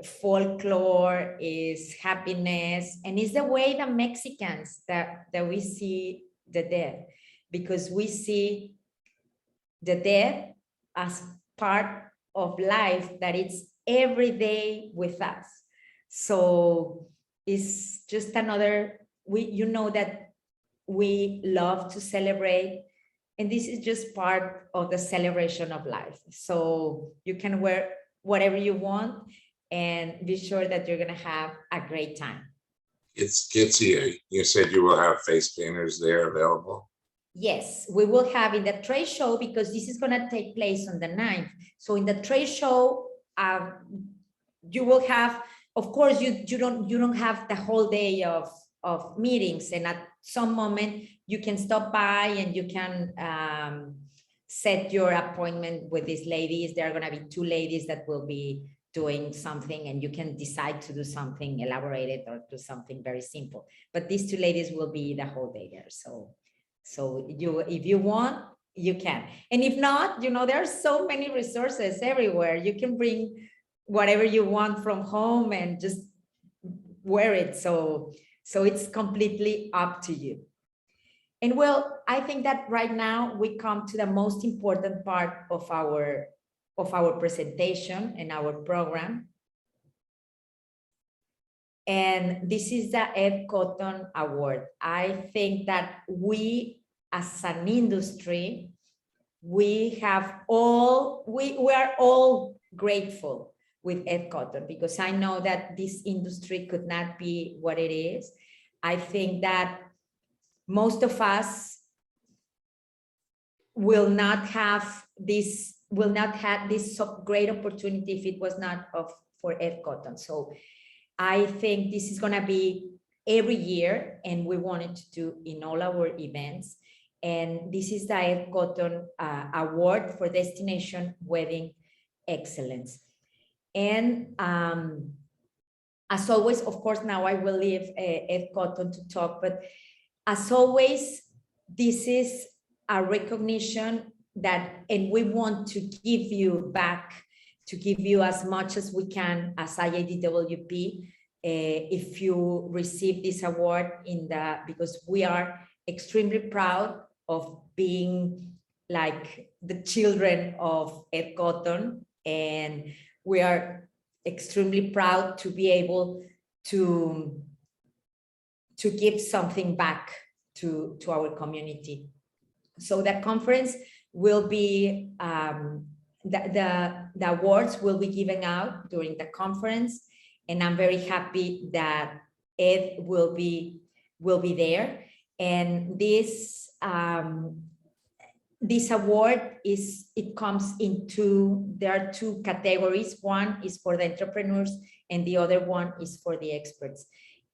folklore, is happiness, and is the way the Mexicans that we see the dead, because we see the dead as part of life that it's every day with us. So it's just another, you know that we love to celebrate. And this is just part of the celebration of life. So you can wear whatever you want and be sure that you're going to have a great time. Kitsia, you said you will have face painters there available? Yes, we will have in the trade show, because this is going to take place on the 9th. So in the trade show, you will have, of course, you don't have the whole day of meetings, and at some moment you can stop by and you can set your appointment with these ladies. There are going to be 2 ladies that will be doing something, and you can decide to do something elaborated or do something very simple. But these 2 ladies will be the whole day there. So if you want, you can. And if not, there are so many resources everywhere. You can bring whatever you want from home and just wear it. So it's completely up to you. And well, I think that right now we come to the most important part of our presentation and our program. And this is the Ed Cotton Award. I think that we, as an industry, we are all grateful with Ed Cotton, because I know that this industry could not be what it is. I think that most of us will not have this so great opportunity if it was not for Ed Cotton. So I think this is going to be every year, and we wanted to do in all our events. And this is the Ed Cotton Award for Destination Wedding Excellence. And as always, of course, now I will leave Ed Cotton to talk, but as always, this is a recognition that, and we want to give you back, to give you as much as we can as IADWP, if you receive this award because we are extremely proud of being like the children of Ed Cotton, and we are extremely proud to be able to give something back to our community. So the conference will be, the awards will be given out during the conference, and I'm very happy that Ed will be there. And this award comes into, there are 2 categories. One is for the entrepreneurs and the other one is for the experts.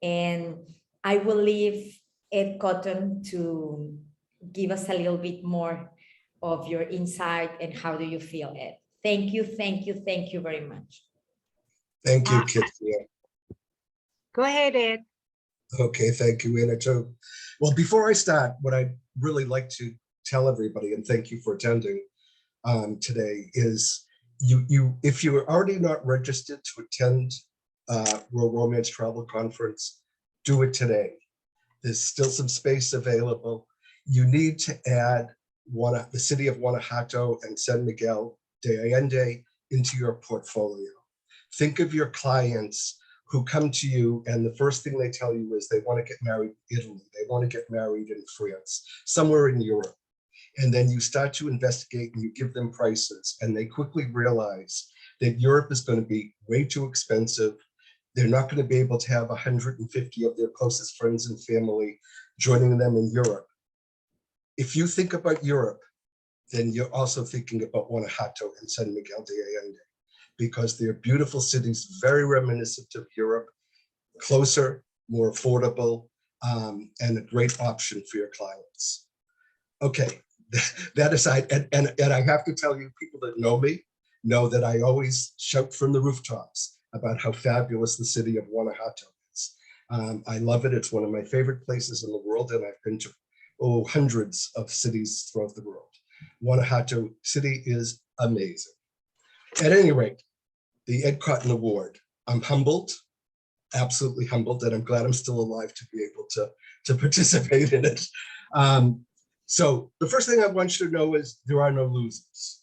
And I will leave Ed Cotton to give us a little bit more of your insight and how do you feel, Ed. Thank you, thank you, thank you very much. Thank you, Kitsia. Go ahead, Ed. Okay, thank you, Anna, too. Well, before I start, what I'd really like to tell everybody, and thank you for attending today, is if you are already not registered to attend Rural Romance Travel Conference, do it today. There's still some space available. You need to add the city of Guanajuato and San Miguel de Allende into your portfolio. Think of your clients who come to you and the first thing they tell you is they want to get married in Italy, they want to get married in France, somewhere in Europe. And then you start to investigate and you give them prices and they quickly realize that Europe is going to be way too expensive. They're not going to be able to have 150 of their closest friends and family joining them in Europe. If you think about Europe, then you're also thinking about Guanajuato and San Miguel de Allende, because they're beautiful cities, very reminiscent of Europe, closer, more affordable, and a great option for your clients. Okay, that aside, and I have to tell you, people that know me know that I always shout from the rooftops about how fabulous the city of Guanajuato is. I love it. It's one of my favorite places in the world, and I've been to hundreds of cities throughout the world. Guanajuato City is amazing. At any rate, the Ed Cotton Award, I'm humbled, absolutely humbled, and I'm glad I'm still alive to be able to participate in it. So the first thing I want you to know is there are no losers.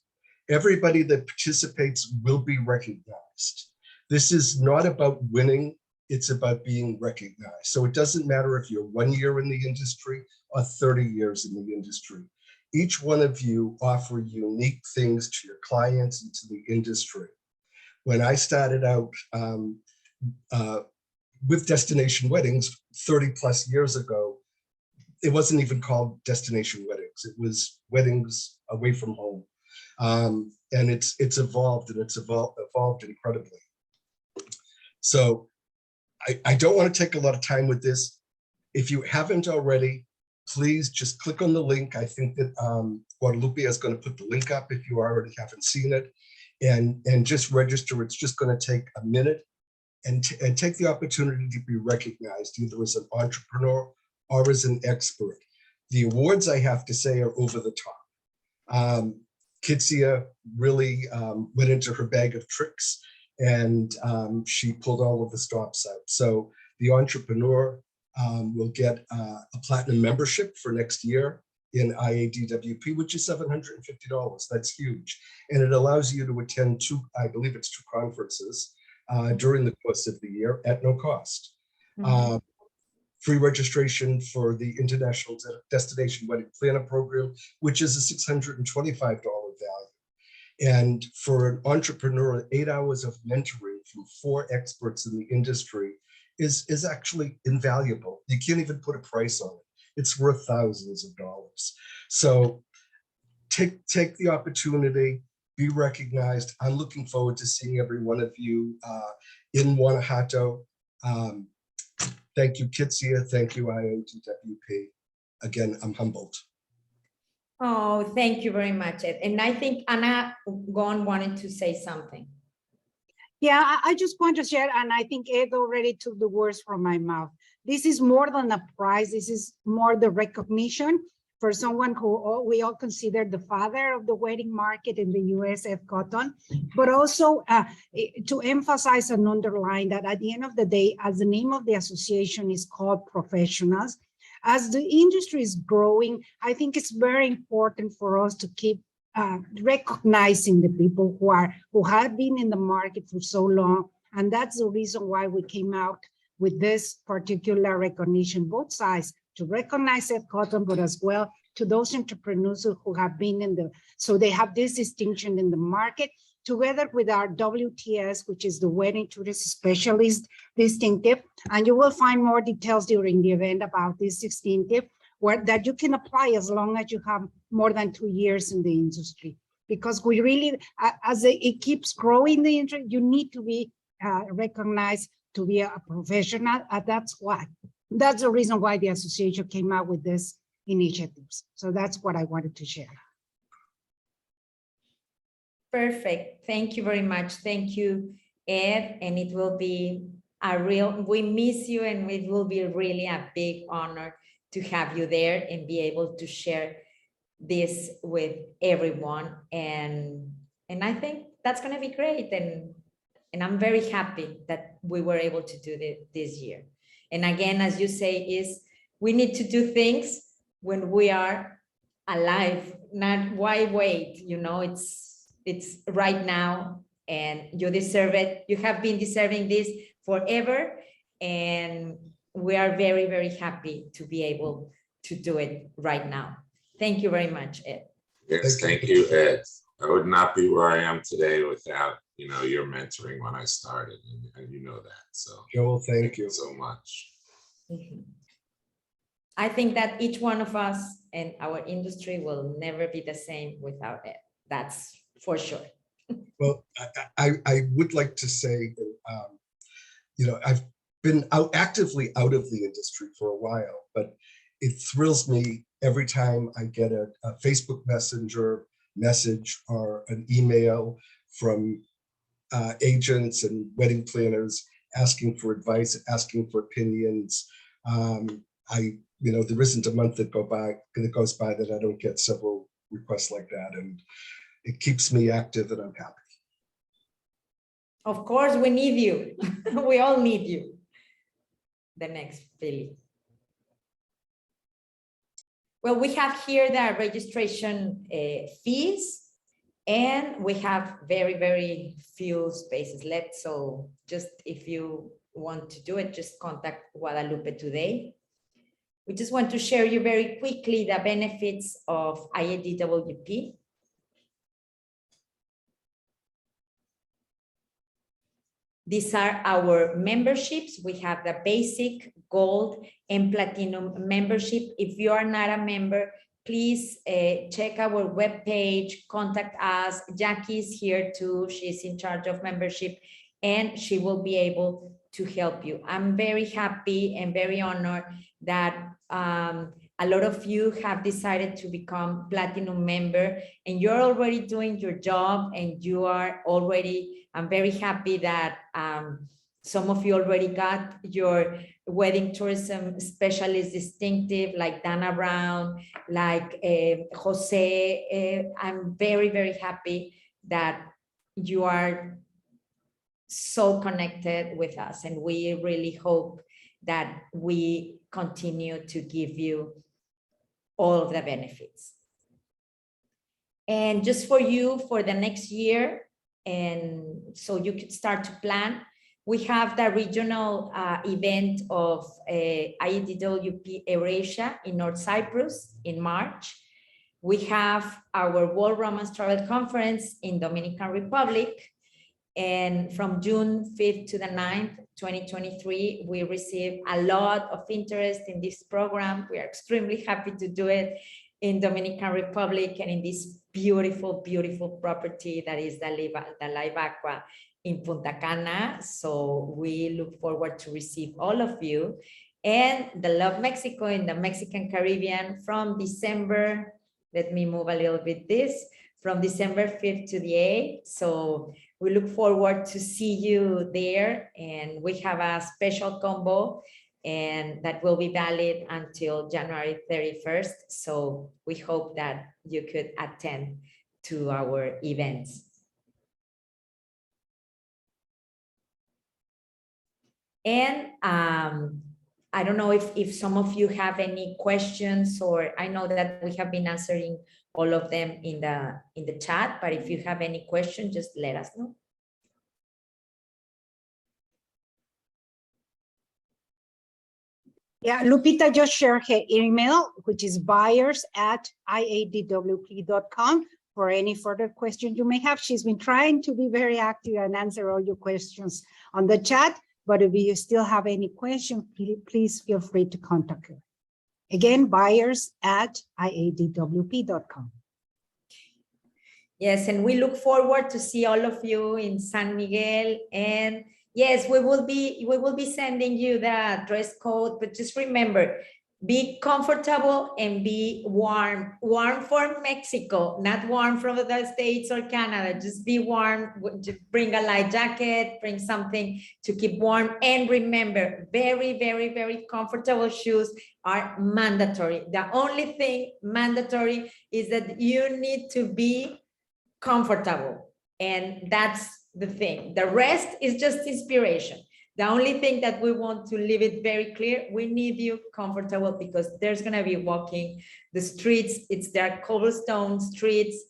Everybody that participates will be recognized. This is not about winning, it's about being recognized. So it doesn't matter if you're 1 year in the industry or 30 years in the industry. Each one of you offer unique things to your clients and to the industry. When I started out with Destination Weddings 30 plus years ago, it wasn't even called Destination Weddings. It was Weddings Away from Home. And it's evolved, and it's evolved incredibly. So I don't want to take a lot of time with this. If you haven't already, please just click on the link. I think that Guadalupe is going to put the link up if you already haven't seen it, and just register. It's just going to take a minute, and take the opportunity to be recognized either as an entrepreneur or as an expert. The awards, I have to say, are over the top. Kitsia really went into her bag of tricks, and she pulled all of the stops out. So the entrepreneur will get a platinum membership for next year in IADWP, which is $750. That's huge. And it allows you to attend I believe it's two conferences during the course of the year at no cost. Mm-hmm. Free registration for the International Destination Wedding Planner Program, which is a $625 value. And for an entrepreneur, 8 hours of mentoring from 4 experts in the industry is actually invaluable. You can't even put a price on it. It's worth thousands of dollars. So take the opportunity, be recognized. I'm looking forward to seeing every one of you in Guanajuato. Thank you, Kitsia. Thank you, IADWP. Again, I'm humbled. Oh, thank you very much, Ed. And I think Anna Gon wanted to say something. Yeah, I just want to share, and I think Ed already took the words from my mouth. This is more than a prize. This is more the recognition for someone who we all consider the father of the wedding market in the US, Ed Cotton, but also to emphasize and underline that at the end of the day, as the name of the association is called professionals, as the industry is growing, I think it's very important for us to keep recognizing the people who have been in the market for so long. And that's the reason why we came out with this particular recognition, both sides, to recognize Ed Cotton, but as well to those entrepreneurs who have been so they have this distinction in the market, together with our WTS, which is the Wedding Tourist Specialist Distinctive. And you will find more details during the event about this distinctive, that you can apply as long as you have more than 2 years in the industry. Because we really, as it keeps growing the industry, you need to be recognized to be a professional. That's the reason why the association came out with this initiatives. So that's what I wanted to share. Perfect. Thank you very much. Thank you, Ed. And it will be we miss you, and it will be really a big honor to have you there and be able to share this with everyone. And I think that's going to be great. And I'm very happy that we were able to do this year. And again, as you say, we need to do things when we are alive, not why wait, it's right now, and you deserve it. You have been deserving this forever, and we are very, very happy to be able to do it right now. Thank you very much, Ed. Yes, thank you, Ed. I would not be where I am today without, your mentoring when I started, and you know that. So Joel, thank you so much. I think that each one of us and our industry will never be the same without it. That's for sure. Well, I would like to say, I've been actively out of the industry for a while, but it thrills me every time I get a Facebook Messenger message or an email from agents and wedding planners asking for advice, asking for opinions. There isn't a month that goes by that I don't get several requests like that, and it keeps me active, and I'm happy. Of course, we need you. We all need you. The next, Billy. Well, we have here the registration fees, and we have very, very few spaces left. So just if you want to do it, just contact Guadalupe today. We just want to share you very quickly the benefits of IADWP. These are our memberships. We have the basic, gold, and platinum membership. If you are not a member, please check our webpage, contact us. Jackie is here too. She's in charge of membership, and she will be able to help you. I'm very happy and very honored that a lot of you have decided to become platinum member, and you're already doing your job, and you are already, I'm very happy that some of you already got your wedding tourism specialist distinctive, like Dana Brown, like Jose. I'm very, very happy that you are so connected with us, and we really hope that we continue to give you all of the benefits. And just for you, for the next year, and so you could start to plan, we have the regional event of IADWP Eurasia in North Cyprus in March. We have our World Romance Travel Conference in Dominican Republic. And from June 5th to the 9th, 2023, we received a lot of interest in this program. We are extremely happy to do it in Dominican Republic and in this beautiful, beautiful property that is the Live Aqua in Punta Cana. So we look forward to receive all of you. And the Love Mexico in the Mexican Caribbean from December, let me move a little bit from December 5th to the 8th. So we look forward to see you there. And we have a special combo, and that will be valid until January 31st. So we hope that you could attend to our events. And I don't know if some of you have any questions, or I know that we have been answering all of them in the chat, but if you have any questions, just let us know. Yeah, Lupita just shared her email, which is buyers@iadwp.com for any further questions you may have. She's been trying to be very active and answer all your questions on the chat, but if you still have any questions, please feel free to contact her. Again, buyers@iadwp.com. Yes, and we look forward to see all of you in San Miguel. And yes, we will be sending you the dress code, but just remember, be comfortable and be warm. Warm for Mexico, not warm from the States or Canada. Just be warm. Just bring a light jacket, bring something to keep warm. And remember, very, very, very comfortable shoes are mandatory. The only thing mandatory is that you need to be comfortable. And that's the thing. The rest is just inspiration. The only thing that we want to leave it very clear, we need you comfortable because there's going to be walking the streets. There are cobblestone streets.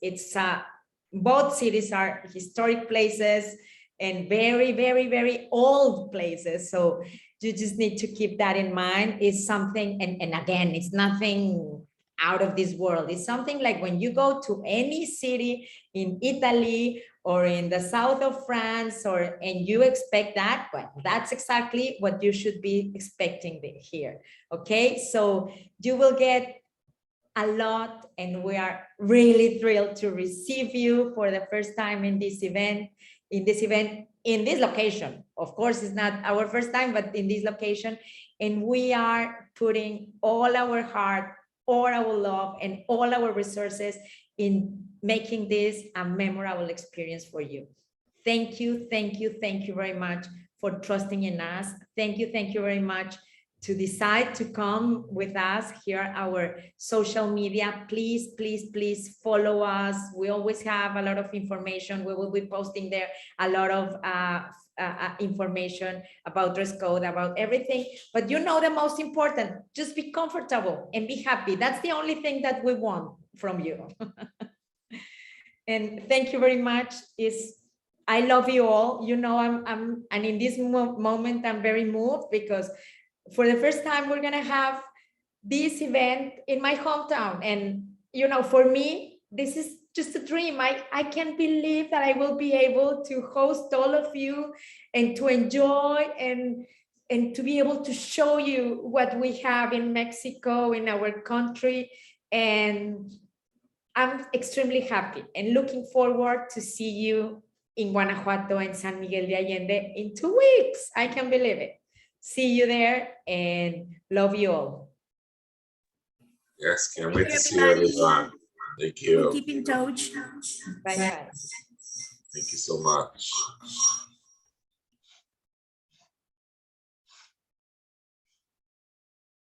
Both cities are historic places and very, very, very old places. So you just need to keep that in mind. It's something, and again, it's nothing out of this world. It's something like when you go to any city in Italy or in the south of France, and you expect that, well, that's exactly what you should be expecting here. Okay, so you will get a lot, and we are really thrilled to receive you for the first time in this event, in this location. Of course, it's not our first time, but in this location, and we are putting all our heart, all our love, and all our resources in making this a memorable experience for you. Thank you, thank you, thank you very much for trusting in us. Thank you very much to decide to come with us. Here are our social media. Please, please, please follow us. We always have a lot of information. We will be posting there a lot of information about dress code, about everything. But you know the most important, just be comfortable and be happy. That's the only thing that we want from you. And thank you very much. I love you all. You know, and in this moment, I'm very moved because for the first time, we're gonna have this event in my hometown. And, you know, for me, this is just a dream. I can't believe that I will be able to host all of you and to enjoy and to be able to show you what we have in Mexico, in our country. And I'm extremely happy and looking forward to see you in Guanajuato and San Miguel de Allende in 2 weeks. I can't believe it. See you there and love you all. Yes, can't wait to see everyone. Thank you. We'll keep in touch. Bye-bye. Thank you so much.